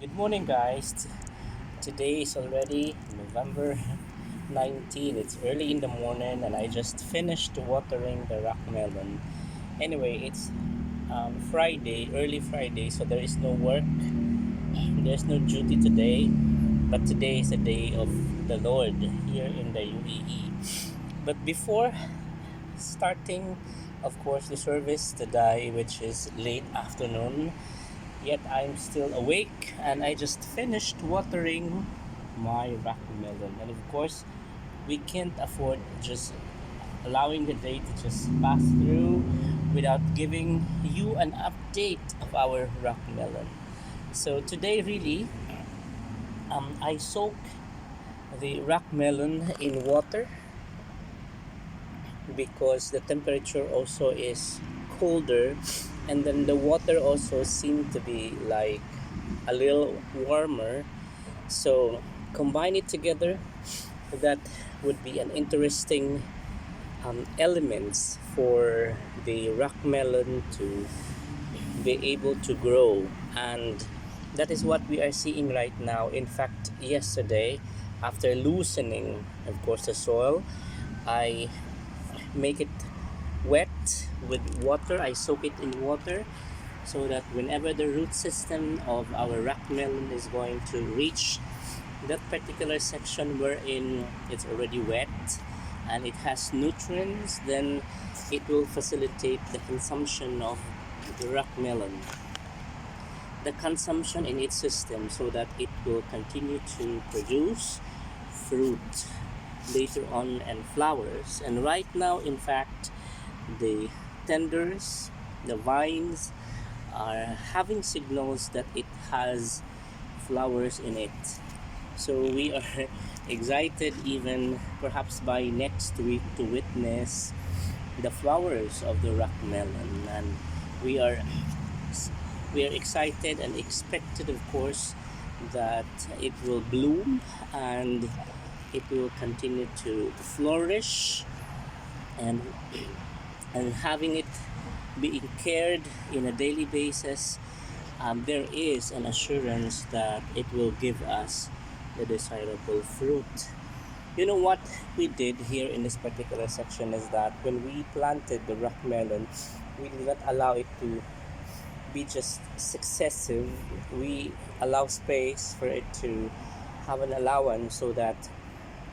Good morning, guys. Today is already November 19. It's early in the morning, and I just finished watering the rock melon. Anyway, it's Friday, early Friday, so there is no work. There's no duty today, but today is a day of the Lord here in the UAE. But before starting, of course, the service today, which is late afternoon, yet I'm still awake and I just finished watering my rock melon. And of course, we can't afford just allowing the day to just pass through without giving you an update of our rock melon. So today, really, I soak the rock melon in water because the temperature also is colder, and then the water also seemed to be like a little warmer. So combine it together, that would be an interesting elements for the rock melon to be able to grow. And that is what we are seeing right now. In fact, yesterday, after loosening, of course, the soil, I make it wet with water. I soak it in water so that whenever the root system of our rock melon is going to reach that particular section wherein it's already wet and it has nutrients, then it will facilitate the consumption of the rock melon, the consumption in its system, so that it will continue to produce fruit later on and flowers. And right now, in fact, the tenders, the vines are having signals that it has flowers in it. So we are excited, even perhaps by next week, to witness the flowers of the rock melon. And we are we are excited and expected, of course, that it will bloom and it will continue to flourish, and having it being cared in a daily basis, there is an assurance that it will give us the desirable fruit. You know what we did here in this particular section is that when we planted the rock melon, we did not allow it to be just successive. We allow space for it to have an allowance, so that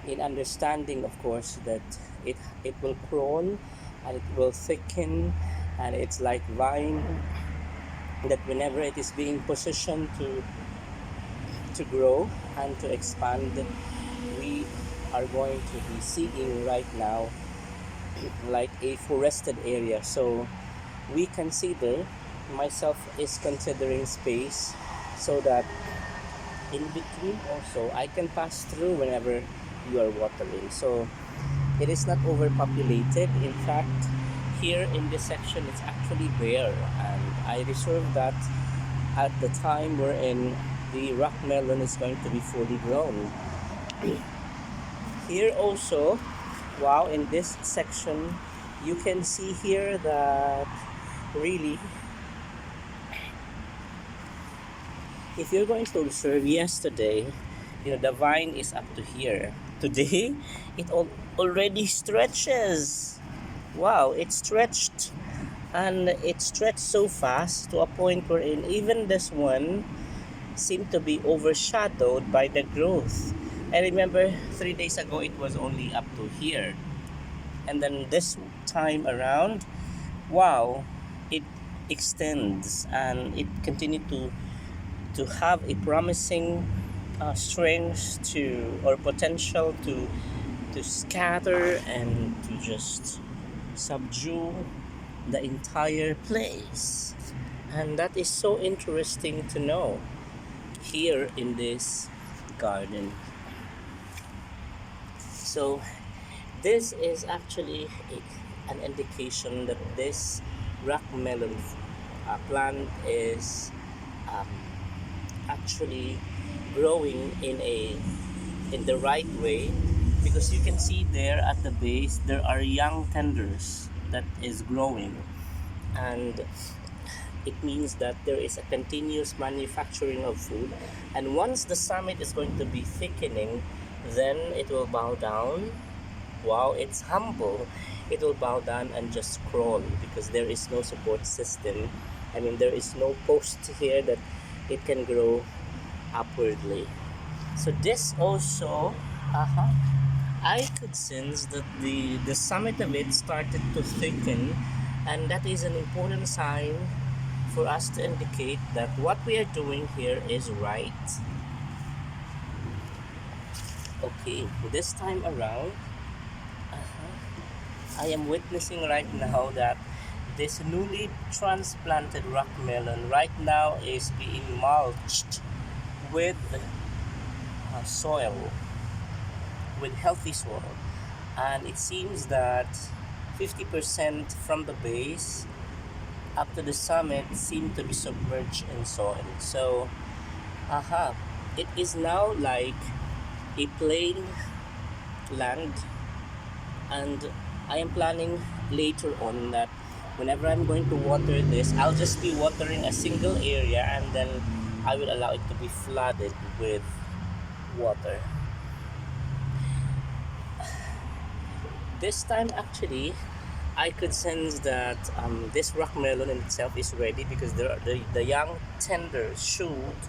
in understanding, of course, that it will crawl and it will thicken, and it's like vine that whenever it is being positioned to grow and to expand, we are going to be seeing right now like a forested area. So we consider, myself is considering space, so that in between also I can pass through whenever you are watering. So it is not overpopulated. In fact, here in this section it's actually bare, and I reserve that at the time wherein the rock melon is going to be fully grown. Here also, wow, in this section you can see here that really, if you're going to observe yesterday, the vine is up to here. Today it already stretches. Wow, it stretched, and it stretched so fast to a point wherein even this one seemed to be overshadowed by the growth. I remember 3 days ago it was only up to here, and then this time around, wow, it extends and it continued to have a promising strength to, or potential to scatter and to just subdue the entire place. And that is so interesting to know here in this garden. So this is actually an indication that this rock melon plant is um, actually growing in the right way, because you can see there at the base there are young tenders that is growing, and it means that there is a continuous manufacturing of food, and once the summit is going to be thickening, then it will bow down. Wow, it's humble. It will bow down and just crawl because there is no support system. I mean, there is no post here that it can grow upwardly. So this also, uh-huh, I could sense that the summit of it started to thicken, and that is an important sign for us to indicate that what we are doing here is right. Okay, this time around, I am witnessing right now that this newly transplanted rock melon right now is being mulched with soil, with healthy soil. And it seems that 50% from the base up to the summit seem to be submerged in soil. So, it is now like a plain land, and I am planning later on that whenever I'm going to water this, I'll just be watering a single area and then I will allow it to be flooded with water. This time, actually, I could sense that this rock melon in itself is ready because the young tender shoot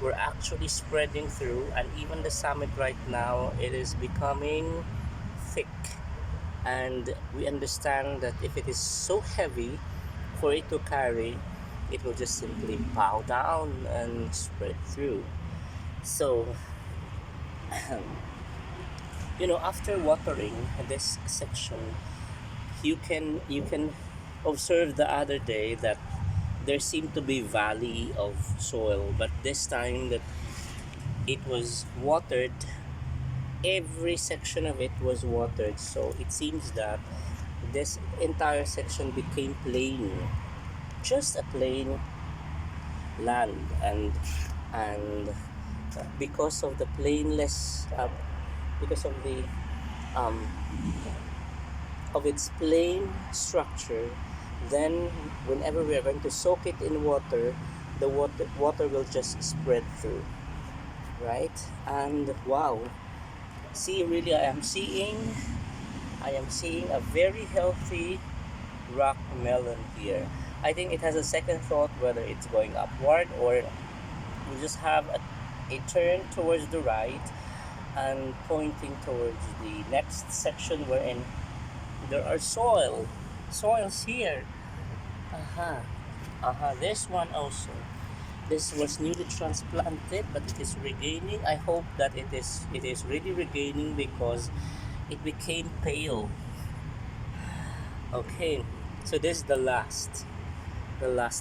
were actually spreading through, and even the summit right now, it is becoming thick. And we understand that if it is so heavy for it to carry, it will just simply bow down and spread through. So, after watering this section, you can observe the other day that there seemed to be valley of soil, but this time that it was watered, every section of it was watered, so it seems that this entire section became plain, just a plain land. And because of the plainness, because um, of its plain structure, then whenever we are going to soak it in water, the water will just spread through, right? And wow, see, really, I am seeing a very healthy rock melon here. I think it has a second thought whether it's going upward or we just have a turn towards the right and pointing towards the next section wherein there are soils here. This one also, this was newly transplanted but it is regaining. I hope that it is really regaining because it became pale. Okay, so this is the last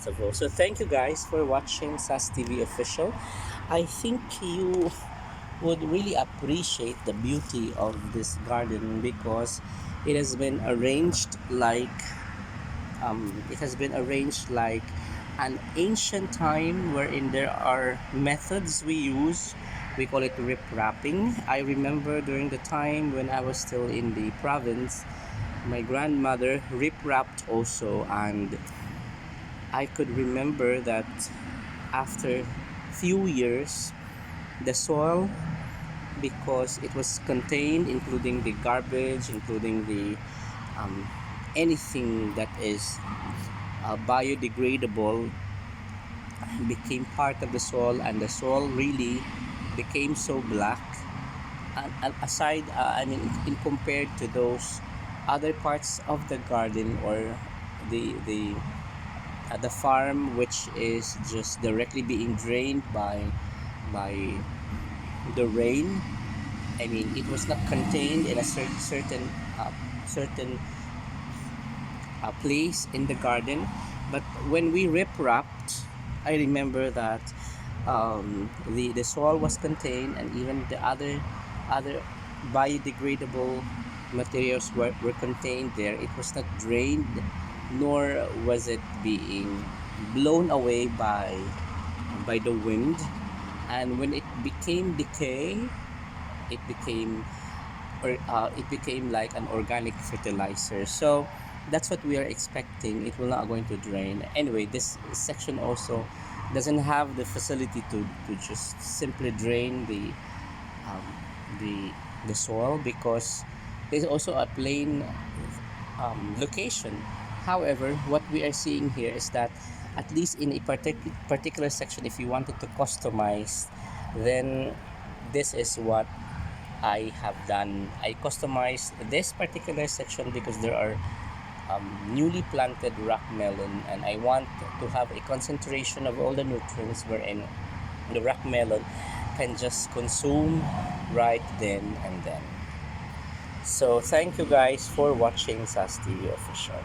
of all. So thank you guys for watching SAS TV official. I think you would really appreciate the beauty of this garden because it has been arranged like an ancient time wherein there are methods we use. We call it rip wrapping. I remember during the time when I was still in the province, my grandmother rip wrapped also, and I could remember that after few years, the soil, because it was contained, including the garbage, including the anything that is biodegradable, became part of the soil, and the soil really became so black. And aside, I mean, in compared to those other parts of the garden or the farm, which is just directly being drained by the rain. I mean, it was not contained in a certain place in the garden. But when we rip wrapped, I remember that the soil was contained, and even the other biodegradable materials were contained there. It was not drained, nor was it being blown away by the wind. And when it became decay, it became like an organic fertilizer. So that's what we are expecting. It will not going to drain. Anyway, this section also doesn't have the facility to just simply drain um, the the soil, because there's also a plain location. However, what we are seeing here is that at least in a particular section, if you wanted to customize, then this is what I have done. I customized this particular section because there are newly planted rock melon, and I want to have a concentration of all the nutrients wherein the rock melon can just consume right then and then. So thank you guys for watching SAS TV Official.